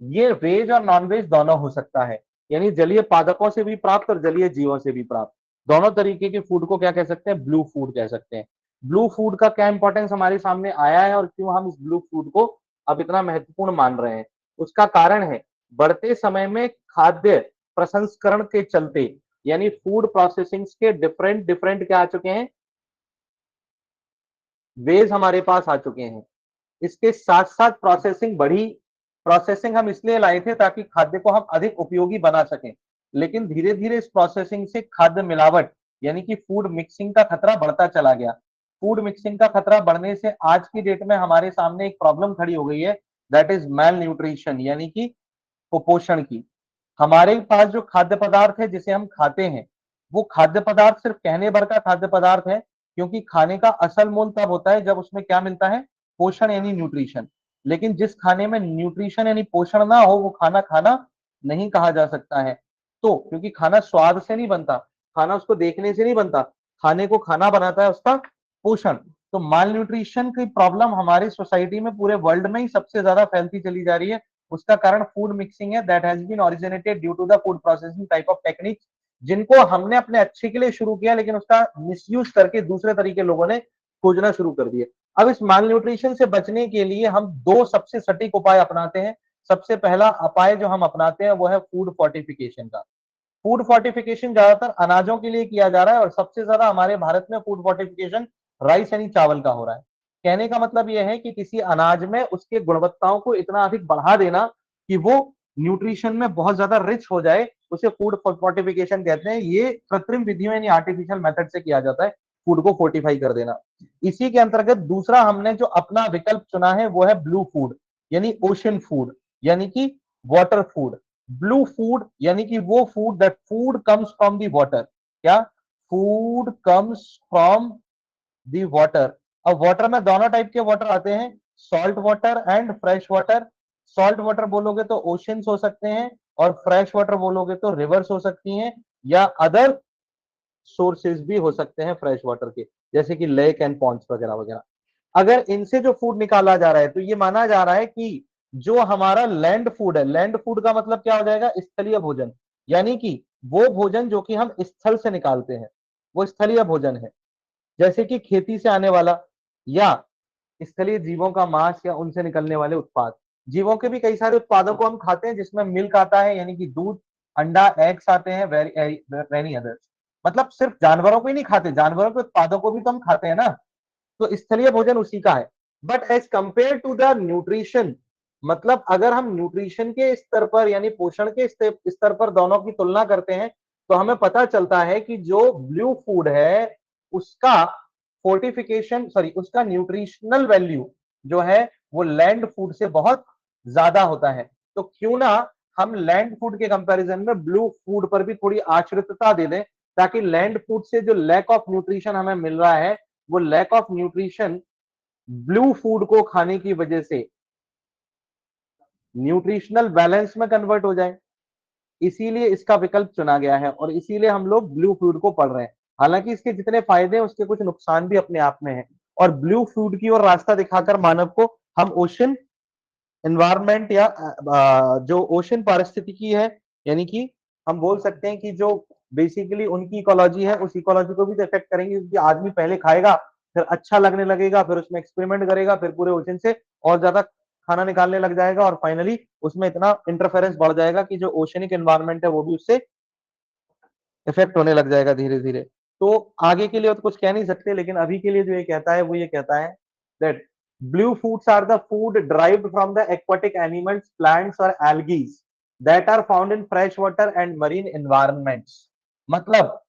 ये वेज और नॉन वेज दोनों हो सकता है। यानी जलीय पादपों से भी प्राप्त और जलीय जीवों से भी प्राप्त, दोनों तरीके के फूड को क्या कह सकते हैं? ब्लू फूड कह सकते हैं। ब्लू फूड का क्या इंपॉर्टेंस हमारे सामने आया है और क्यों हम इस ब्लू फूड को अब इतना महत्वपूर्ण मान रहे हैं? उसका कारण है बढ़ते समय में खाद्य प्रसंस्करण के चलते, यानी फूड प्रोसेसिंग के डिफरेंट डिफरेंट क्या आ चुके हैं, वेज हमारे पास आ चुके हैं। इसके साथ साथ प्रोसेसिंग बढ़ी, प्रोसेसिंग हम इसलिए लाए थे ताकि खाद्य को हम अधिक उपयोगी बना सकें, लेकिन धीरे धीरे इस प्रोसेसिंग से खाद्य मिलावट यानी कि फूड मिक्सिंग का खतरा बढ़ता चला गया। फूड मिक्सिंग का खतरा बढ़ने से आज की डेट में हमारे सामने एक प्रॉब्लम खड़ी हो गई है, दैट इज मैल न्यूट्रिशन यानी कि कुपोषण की। हमारे पास जो खाद्य पदार्थ है जिसे हम खाते हैं, वो खाद्य पदार्थ सिर्फ कहने भर का खाद्य पदार्थ है, क्योंकि खाने का असल मोल तब होता है जब उसमें क्या मिलता है, पोषण यानी न्यूट्रिशन। लेकिन जिस खाने में न्यूट्रिशन यानी पोषण ना हो वो खाना खाना नहीं कहा जा सकता है। तो क्योंकि खाना स्वाद से नहीं बनता, खाना उसको देखने से नहीं बनता, खाने को खाना बनाता है उसका पोषण। तो माल न्यूट्रिशन की प्रॉब्लम हमारी सोसाइटी में पूरे वर्ल्ड में ही सबसे ज्यादा फैलती चली जा रही है। उसका कारण फूड मिक्सिंग है, that has been originated due to the food processing type of technique, जिनको हमने अपने अच्छे के लिए शुरू किया लेकिन उसका मिसयूज करके दूसरे तरीके लोगों ने खोजना शुरू कर दिए। अब इस माल न्यूट्रिशन से बचने के लिए हम दो सबसे सटीक उपाय अपनाते हैं। सबसे पहला उपाय जो हम अपनाते हैं वो है फूड फोर्टिफिकेशन का। फूड फोर्टिफिकेशन ज्यादातर अनाजों के लिए किया जा रहा है और सबसे ज्यादा हमारे भारत में फूड फोर्टिफिकेशन राइस यानी चावल का हो रहा है। कहने का मतलब यह है कि किसी अनाज में उसके गुणवत्ताओं को इतना अधिक बढ़ा देना कि वो न्यूट्रिशन में बहुत ज्यादा रिच हो जाए, उसे फूड फोर्टिफिकेशन कहते हैं। ये कृत्रिम विधियों यानी आर्टिफिशियल मेथड से किया जाता है, फूड को फोर्टिफाई कर देना। इसी के अंतर्गत दूसरा हमने जो अपना विकल्प चुना है वो है ब्लू फूड यानी ओशन फूड यानी कि वाटर फूड। ब्लू फूड यानी कि वो food that food comes from the water. क्या? Food comes from the water. अब वाटर में दोनों टाइप के वाटर आते हैं, salt water and fresh water. Salt water बोलोगे तो ओशंस हो सकते हैं, और फ्रेश वाटर बोलोगे तो रिवर्स हो सकती हैं, या अदर सोर्सेज भी हो सकते हैं फ्रेश वाटर के, जैसे कि लेक एंड पॉन्ड्स वगैरह वगैरह। अगर इनसे जो फूड निकाला जा रहा है तो ये माना जा रहा है कि जो हमारा लैंड फूड है, लैंड फूड का मतलब क्या हो जाएगा, स्थलीय भोजन, यानी कि वो भोजन जो कि हम स्थल से निकालते हैं वो स्थलीय भोजन है। जैसे कि खेती से आने वाला या स्थलीय जीवों का मांस या उनसे निकलने वाले उत्पाद। जीवों के भी कई सारे उत्पादों को हम खाते हैं जिसमें मिल्क आता है यानी कि दूध, अंडा, एग्स आते हैं, वेरी अदर्स। मतलब सिर्फ जानवरों को ही नहीं खाते, जानवरों के उत्पादों को भी तो हम खाते हैं ना। तो स्थलीय भोजन उसी का है। But as compare to the nutrition, मतलब अगर हम न्यूट्रिशन के स्तर पर यानी पोषण के स्तर पर दोनों की तुलना करते हैं तो हमें पता चलता है कि जो ब्लू फूड है उसका फोर्टिफिकेशन सॉरी उसका न्यूट्रिशनल वैल्यू जो है वो लैंड फूड से बहुत ज्यादा होता है। तो क्यों ना हम लैंड फूड के कंपैरिजन में ब्लू फूड पर भी थोड़ी आश्रितता दे दें, ताकि लैंड फूड से जो लैक ऑफ न्यूट्रिशन हमें मिल रहा है वो lack of nutrition blue food को खाने की वजह से न्यूट्रिशनल बैलेंस में कन्वर्ट हो जाए। इसीलिए इसका विकल्प चुना गया है और इसीलिए हम लोग ब्लू फूड को पढ़ रहे हैं। हालांकि इसके जितने फायदे हैं उसके कुछ नुकसान भी अपने आप में हैं, और ब्लू फूड की ओर रास्ता दिखाकर मानव को हम ओशन एनवायरनमेंट या जो ओशन पारिस्थितिकी है, यानी कि हम बोल सकते हैं कि जो बेसिकली उनकी इकोलॉजी है उस इकोलॉजी को भी इफेक्ट करेंगे, क्योंकि आदमी पहले खाएगा, फिर अच्छा लगने लगेगा, फिर उसमें एक्सपेरिमेंट करेगा, फिर पूरे ओशन से और ज्यादा खाना निकालने लग जाएगा, और फाइनली उसमें इतना इंटरफेरेंस बढ़ जाएगा कि जो ओशनिक एनवायरनमेंट है वो भी उससे इफेक्ट होने लग जाएगा धीरे धीरे। तो आगे के लिए तो कुछ कह नहीं सकते, लेकिन अभी के लिए जो ये कहता है वो ये कहता है that blue foods are the food derived from the aquatic animals, plants और algae that are found in fresh water and marine environments। मतलब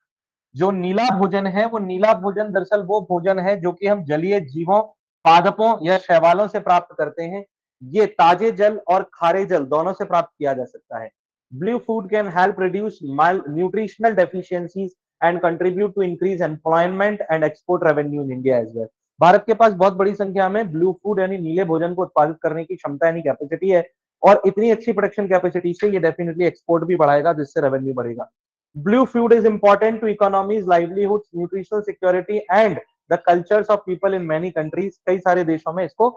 जो नीला भोजन है वो नीला भोजन दरअसल वो भोजन है जो कि हम जलीय जीवों, पादपों या शैवालों से प्राप्त करते हैं। ये ताजे जल और खारे जल दोनों से प्राप्त किया जा सकता है। Blue food can help reduce nutritional deficiencies and contribute to increase employment and export revenue in India as well. भारत के पास बहुत बड़ी संख्या में ब्लू फूड यानी नीले भोजन को उत्पादित करने की क्षमता यानी कैपेसिटी है, और इतनी अच्छी प्रोडक्शन कैपेसिटी से ये डेफिनेटली एक्सपोर्ट भी बढ़ाएगा जिससे रेवेन्यू बढ़ेगा। Blue food is important to economies, livelihoods, nutritional security and the cultures of people in many countries। कई सारे देशों में इसको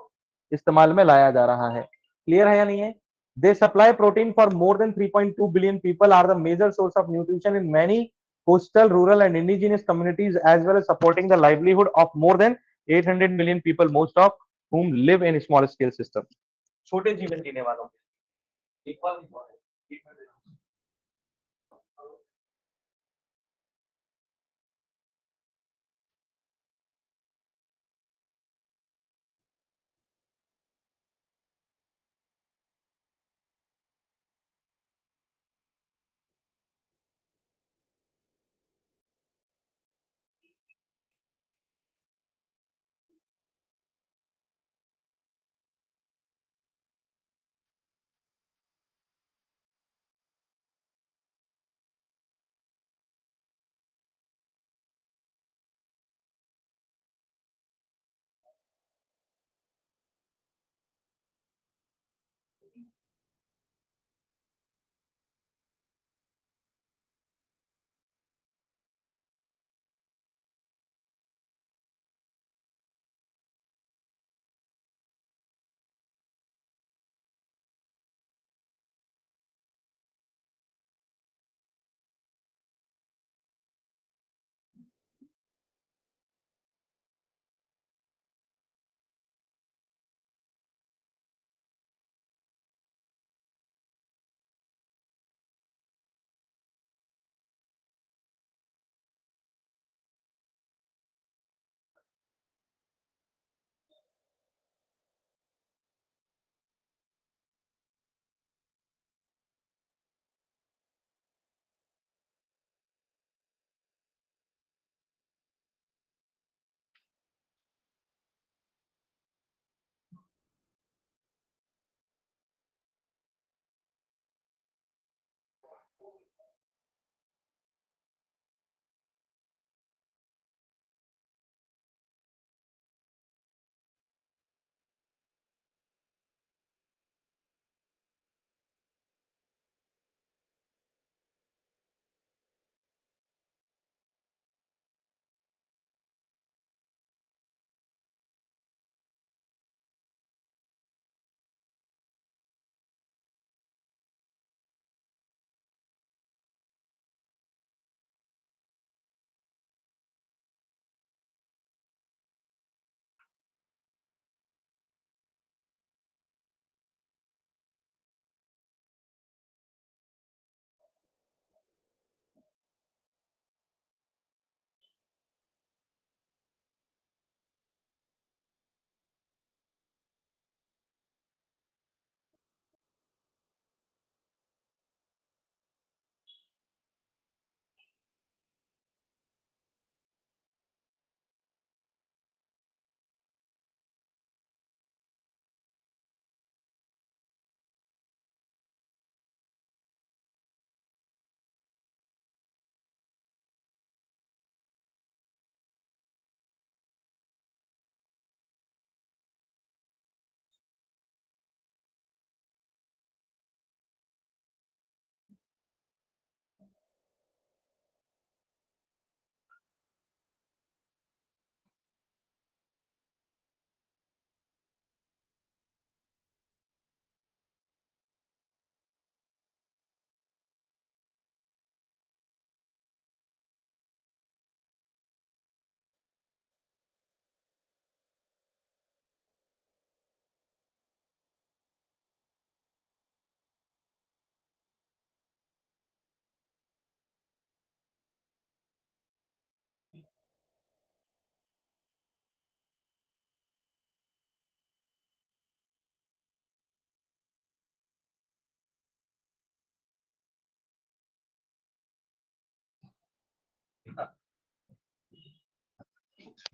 इस्तेमाल में लाया जा रहा है। क्लियर है या नहीं है? They supply protein for more than 3.2 billion people, are the major source of nutrition in many coastal, rural and indigenous communities, as well as supporting the livelihood of more than 800 million people, most of whom live in small scale system। छोटे जीवन जीने वालों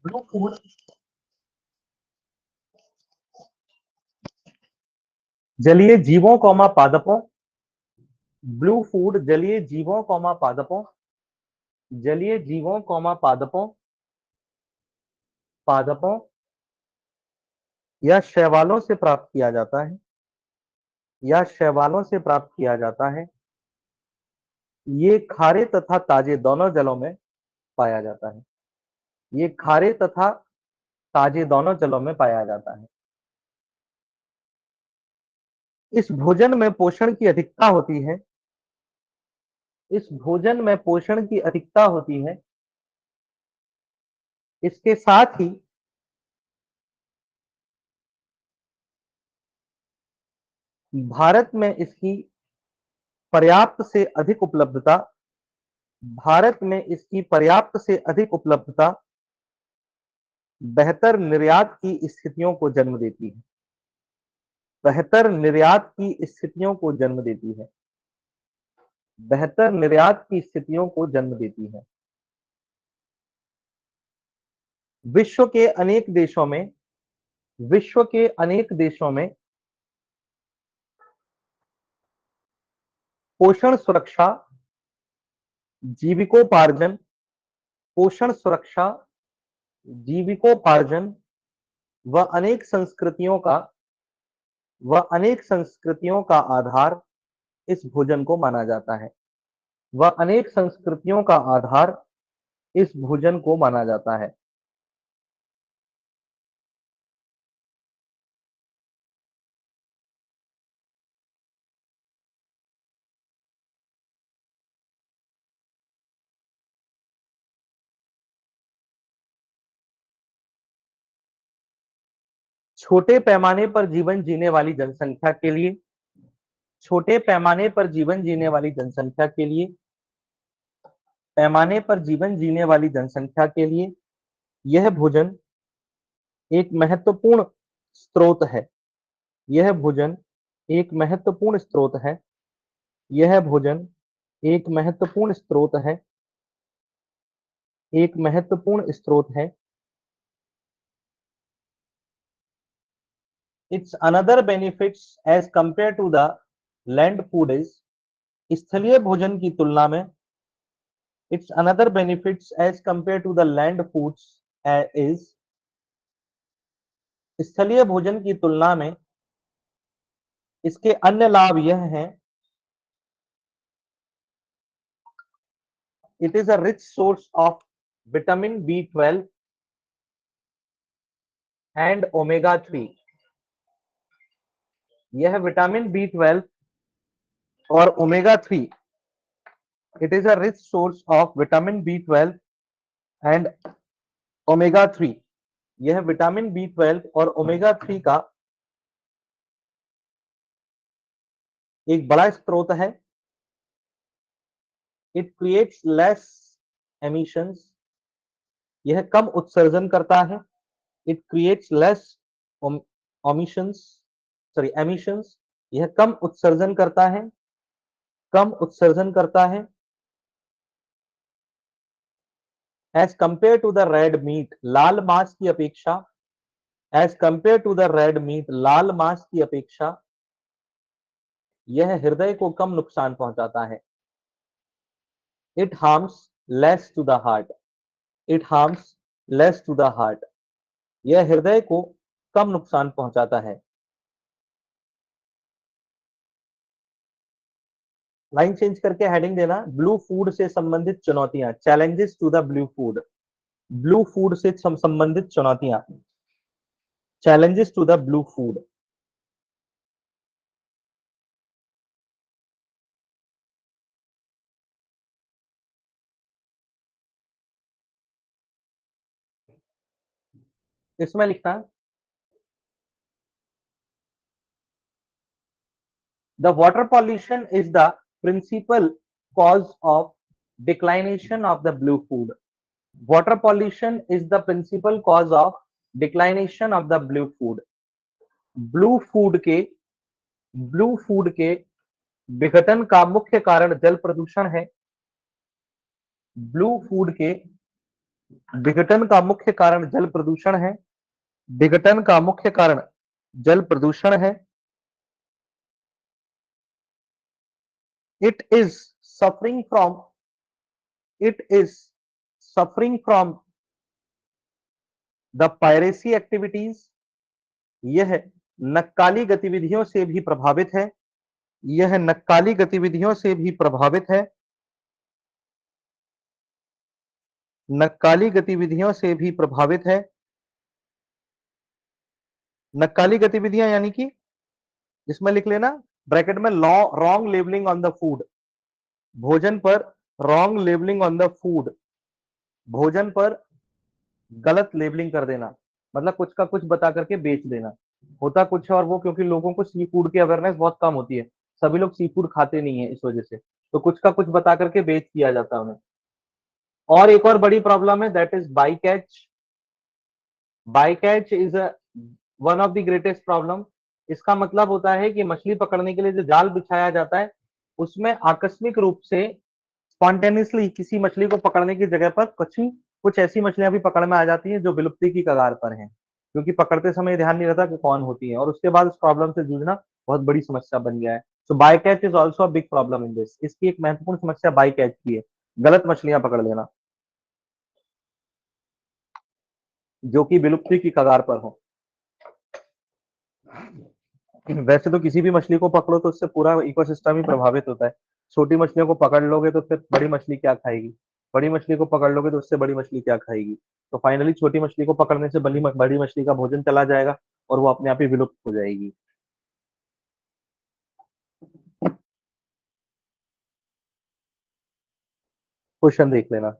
blue food जलीय जीवों comma पादपों, blue food जलीय जीवों comma पादपों, जलीय जीवों कौमा पादपों, पादपों या शैवालों से प्राप्त किया जाता है, या शैवालों से प्राप्त किया जाता है। ये खारे तथा ताजे दोनों जलों में पाया जाता है। ये खारे तथा ताजे दोनों जलों में पाया जाता है। इस भोजन में पोषण की अधिकता होती है। इस भोजन में पोषण की अधिकता होती है। इसके साथ ही भारत में इसकी पर्याप्त से अधिक उपलब्धता, भारत में इसकी पर्याप्त से अधिक उपलब्धता बेहतर निर्यात की स्थितियों को जन्म देती है। बेहतर निर्यात की स्थितियों को जन्म देती है। बेहतर निर्यात की स्थितियों को जन्म देती है। विश्व के अनेक देशों में, विश्व के अनेक देशों में पोषण सुरक्षा, जीविकोपार्जन, पोषण सुरक्षा, जीविकोपार्जन व अनेक संस्कृतियों का आधार इस भोजन को माना जाता है। वह अनेक संस्कृतियों का आधार इस भोजन को माना जाता है। छोटे पैमाने पर जीवन जीने वाली जनसंख्या के लिए, छोटे पैमाने पर जीवन जीने वाली जनसंख्या के लिए, पैमाने पर जीवन जीने वाली जनसंख्या के लिए यह भोजन एक महत्वपूर्ण स्रोत है। यह भोजन एक महत्वपूर्ण स्रोत है। यह भोजन एक महत्वपूर्ण स्रोत है। एक महत्वपूर्ण स्रोत है। Its another benefits as compared to the land food is, स्थलीय भोजन की तुलना में, its another benefits as compared to the land foods is, स्थलीय भोजन की तुलना में इसके अन्य लाभ यह हैं, it is a rich source of vitamin B12 and omega 3। यह विटामिन B12 और omega 3, it is a rich source of vitamin B12 and omega 3। यह विटामिन B12 और ओमेगा 3 का एक बड़ा स्रोत है। इट क्रिएट्स लेस एमिशंस, यह कम उत्सर्जन करता है। इट क्रिएट्स लेस एमिशंस, यह कम उत्सर्जन करता है। कम उत्सर्जन करता है। As compare to the red meat, लाल मांस की अपेक्षा, as compare to the red meat, लाल मांस की अपेक्षा यह हृदय को कम नुकसान पहुंचाता है। It harms less to the heart, it harms less to the heart, यह हृदय को कम नुकसान पहुंचाता है। लाइन चेंज करके हेडिंग देना, ब्लू फूड से संबंधित चुनौतियां, challenges to the blue food. Blue food से संबंधित चुनौतियां, challenges to the blue food. इसमें लिखता है, the water pollution is the principal cause of declination of the blue food. Water pollution is the principal cause of declination of the blue food. Blue food के blue food के विघटन का मुख्य कारण जल प्रदूषण है। ब्लू फूड के विघटन का मुख्य कारण जल प्रदूषण है। विघटन का मुख्य कारण जल प्रदूषण है। It is suffering from it is suffering from the piracy activities. यह नक्काली गतिविधियों से भी प्रभावित है। यह नक्काली गतिविधियों से भी प्रभावित है। नक्काली गतिविधियों से भी प्रभावित है। नक्काली गतिविधियां यानी कि इसमें लिख लेना ब्रैकेट में wrong labelling on the food. भोजन पर wrong labelling on the food. भोजन पर गलत लेबलिंग कर देना, मतलब कुछ का कुछ बता करके बेच देना। होता कुछ है और वो क्योंकि लोगों को सी फूड की अवेयरनेस बहुत कम होती है, सभी लोग सी फूड खाते नहीं है, इस वजह से तो कुछ का कुछ बता करके बेच दिया जाता है उन्हें। और एक और बड़ी प्रॉब्लम है, that is by catch. By catch is one of the greatest problem. इसका मतलब होता है कि मछली पकड़ने के लिए जो जाल बिछाया जाता है उसमें आकस्मिक रूप से स्पॉन्टेनियसली किसी मछली को पकड़ने की जगह पर कुछ ऐसी मछलियां भी पकड़ में आ जाती हैं जो विलुप्ति की कगार पर हैं, क्योंकि पकड़ते समय ध्यान नहीं रहता कि कौन होती है, और उसके बाद उस प्रॉब्लम से जूझना बहुत बड़ी समस्या बन गया है। So bycatch is also a big problem in this. इसकी एक महत्वपूर्ण समस्या बाय कैच की है, गलत मछलियां पकड़ लेना जो कि विलुप्ति की कगार पर हो। वैसे तो किसी भी मछली को पकड़ो तो उससे पूरा इकोसिस्टम ही प्रभावित होता है। छोटी मछलियों को पकड़ लोगे तो फिर बड़ी मछली क्या खाएगी, बड़ी मछली को पकड़ लोगे तो उससे बड़ी मछली क्या खाएगी, तो फाइनली छोटी मछली को पकड़ने से बड़ी मछली का भोजन चला जाएगा और वो अपने आप ही विलुप्त हो जाएगी। क्वेश्चन देख लेना।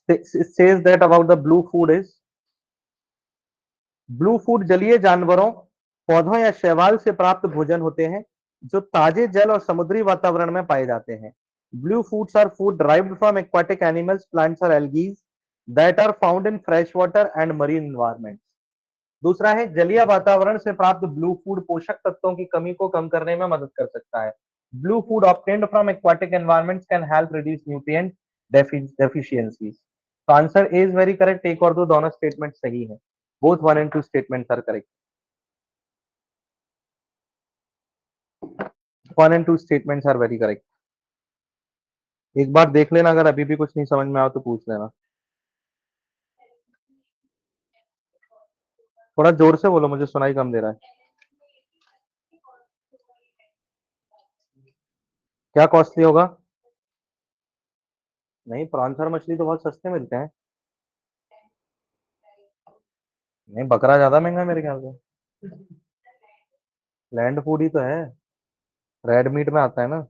It says that about the blue food is, blue food जलीय जानवरों, पौधों या शैवाल से प्राप्त भोजन होते हैं जो ताजे जल और समुद्री वातावरण में पाए जाते हैं। Blue foods are food derived from aquatic animals, plants और algae that are found in fresh water and marine environments। दूसरा है जलीय वातावरण से प्राप्त ब्लू फूड पोषक तत्वों की कमी को कम करने में मदद कर सकता है। Blue food obtained from aquatic environments can help reduce nutrient deficiencies। तो answer A is very correct. एक और दो दोनों स्टेटमेंट सही है। Both one and two statements are correct. One and two statements are very correct. एक बार देख लेना, अगर अभी भी कुछ नहीं समझ में आया तो पूछ लेना। थोड़ा जोर से बोलो, मुझे सुनाई कम दे रहा है। क्या कॉस्टली होगा? नहीं, प्रॉन्स और मछली तो बहुत सस्ते मिलते हैं। नहीं, बकरा ज्यादा महंगा है मेरे ख्याल से। लैंड फूड ही तो है, रेड मीट में आता है ना।